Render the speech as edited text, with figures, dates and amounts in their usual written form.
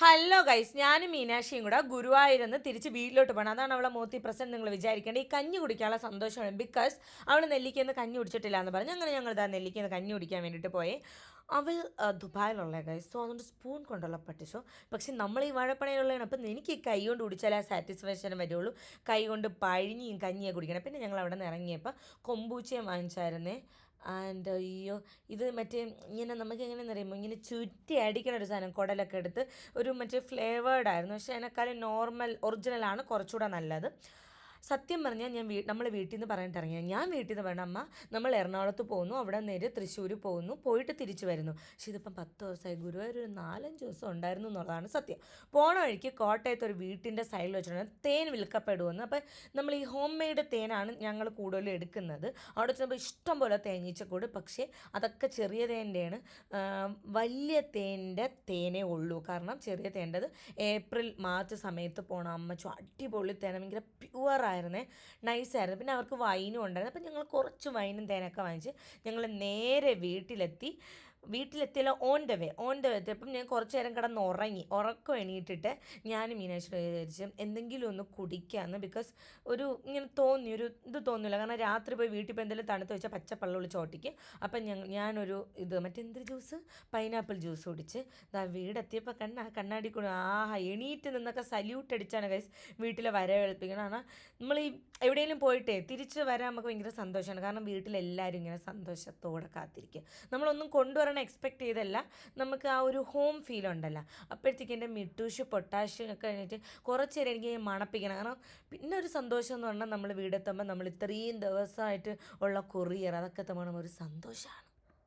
Hello guys, ഞാനും മീനാക്ഷിയും കൂടെ ഗുരുവായൂരിന്ന് തിരിച്ച് വീട്ടിലോട്ട് പോകണം. അതാണ് അവളെ മോത്തി പ്രസൻറ്റ് നിങ്ങൾ വിചാരിക്കേണ്ടത്. ഈ കഞ്ഞി കുടിക്കാനുള്ള സന്തോഷമാണ്. ബിക്കോസ് അവൾ നെല്ലിക്കന്ന് കഞ്ഞി കുടിച്ചിട്ടില്ല എന്ന് പറഞ്ഞു. അങ്ങനെ ഞങ്ങൾ ഇതാ നെല്ലിക്കന്ന് കഞ്ഞി കുടിക്കാൻ വേണ്ടിയിട്ട് പോയി. അവൾ ദുബായിലുള്ള ഗൈസ്, സോ അതുകൊണ്ട് സ്പൂൺ കൊണ്ടുള്ള പറ്റിച്ചോ. പക്ഷെ നമ്മൾ ഈ വാഴപ്പണയുള്ളതാണ്. അപ്പം എനിക്ക് ഈ കൈ കൊണ്ട് കുടിച്ചാലേ ആ സാറ്റിസ്ഫാക്ഷൻ വരുള്ളൂ. കൈ കൊണ്ട് പഴിഞ്ഞിയും കഞ്ഞിയെ കുടിക്കണം. പിന്നെ ഞങ്ങൾ അവിടെ നിന്ന് ഇറങ്ങിയപ്പോൾ കൊമ്പൂച്ചയും വാങ്ങിച്ചായിരുന്നേ. ആൻഡ് അയ്യോ, ഇത് മറ്റേ ഇങ്ങനെ നമുക്ക് എങ്ങനെയെന്ന് അറിയുമ്പോൾ ഇങ്ങനെ ചുറ്റി അടിക്കണ ഒരു സാധനം, കുടലൊക്കെ എടുത്ത് ഒരു മറ്റേ ഫ്ലേവേർഡ് ആയിരുന്നു. പക്ഷേ അതിനേക്കാളും നോർമൽ ഒറിജിനലാണ് കുറച്ചുകൂടെ നല്ലത്. സത്യം പറഞ്ഞാൽ നമ്മൾ വീട്ടിൽ നിന്ന് പറഞ്ഞിട്ട് ഇറങ്ങിയത്. ഞാൻ വീട്ടിൽ നിന്ന് പറഞ്ഞ അമ്മ നമ്മൾ എറണാകുളത്ത് പോകുന്നു, അവിടെ നേരെ തൃശ്ശൂർ പോകുന്നു, പോയിട്ട് തിരിച്ചു വരുന്നു. പക്ഷേ ഇതിപ്പം 10 ദിവസമായി. ഗുരുവായൂർ ഒരു 4-5 ദിവസം ഉണ്ടായിരുന്നു എന്നുള്ളതാണ് സത്യം. പോണ വഴിക്ക് കോട്ടയത്ത് ഒരു വീട്ടിൻ്റെ സൈഡിൽ വെച്ചിട്ടുണ്ട് തേൻ വിൽക്കപ്പെടുമെന്ന്. അപ്പം നമ്മൾ ഈ ഹോം മെയ്ഡ് തേനാണ് ഞങ്ങൾ കൂടുതലും എടുക്കുന്നത്. അവിടെ ചെന്നപ്പോൾ ഇഷ്ടം പോലെ തേനീച്ചക്കൂട്. പക്ഷേ അതൊക്കെ ചെറിയ തേൻ്റെയാണ്. വലിയ തേനേ ഉള്ളൂ. കാരണം ചെറിയ തേൻ്റെത് ഏപ്രിൽ മാർച്ച് സമയത്ത് പോകണം. അമ്മച്ചോ അടിപൊളി തേന, ഭയങ്കര പ്യുവറായിരുന്നു, നൈസായിരുന്നു. പിന്നെ അവർക്ക് വൈനും ഉണ്ടായിരുന്നു. അപ്പം ഞങ്ങൾ കുറച്ച് വൈനും തേനൊക്കെ വാങ്ങിച്ച് ഞങ്ങൾ നേരെ വീട്ടിലെത്തിയല്ലോ. ഓൺ ദ വേ എത്തിയപ്പം ഞാൻ കുറച്ച് നേരം കിടന്ന് ഉറക്കം എണീറ്റിട്ട് ഞാൻ മീനാക്ഷിയോട് വിചാരിച്ചു എന്തെങ്കിലും ഒന്ന് കുടിക്കാമെന്ന്. ബിക്കോസ് ഇങ്ങനെ ഇത് തോന്നില്ല. കാരണം രാത്രി പോയി വീട്ടിൽ പോയി എന്തെങ്കിലും തണുത്ത് വെച്ചാൽ പച്ചപ്പള്ളം വിളിച്ച് ഓട്ടിക്കും. അപ്പം ഞാനൊരു മറ്റെന്തൊരു ജ്യൂസ്, പൈനാപ്പിൾ ജ്യൂസ് കുടിച്ച് വീടെത്തിയപ്പോൾ കണ്ണാടി കൂടി എണീറ്റ് നിന്നൊക്കെ സല്യൂട്ട് അടിച്ചാണ് ഗൈസ് വീട്ടിലെ വരവേൽപ്പിക്കണം. കാരണം നമ്മൾ ഈ എവിടെയെങ്കിലും പോയിട്ടേ തിരിച്ച് വരാൻ നമുക്ക് ഭയങ്കര സന്തോഷമാണ്. കാരണം വീട്ടിലെല്ലാവരും ഇങ്ങനെ സന്തോഷത്തോടെ കാത്തിരിക്കുക. നമ്മളൊന്നും കൊണ്ടുവരണം എക്സ്പെക്റ്റ് ചെയ്തല്ല, നമുക്ക് ആ ഒരു ഹോം ഫീൽ ഉണ്ടല്ലോ. അപ്പോഴത്തേക്ക് എൻ്റെ മിട്ടൂഷ് പൊട്ടാഷ്യം ഒക്കെ കഴിഞ്ഞിട്ട് കുറച്ച് നേരം എനിക്ക് മണപ്പിക്കണം. കാരണം പിന്നെ ഒരു സന്തോഷം എന്ന് പറഞ്ഞാൽ നമ്മൾ വീടെത്തുമ്പോൾ നമ്മൾ ഇത്രയും ദിവസമായിട്ട് ഉള്ള കൊറിയർ അതൊക്കെ തമ്മിൽ ഒരു സന്തോഷമാണ്.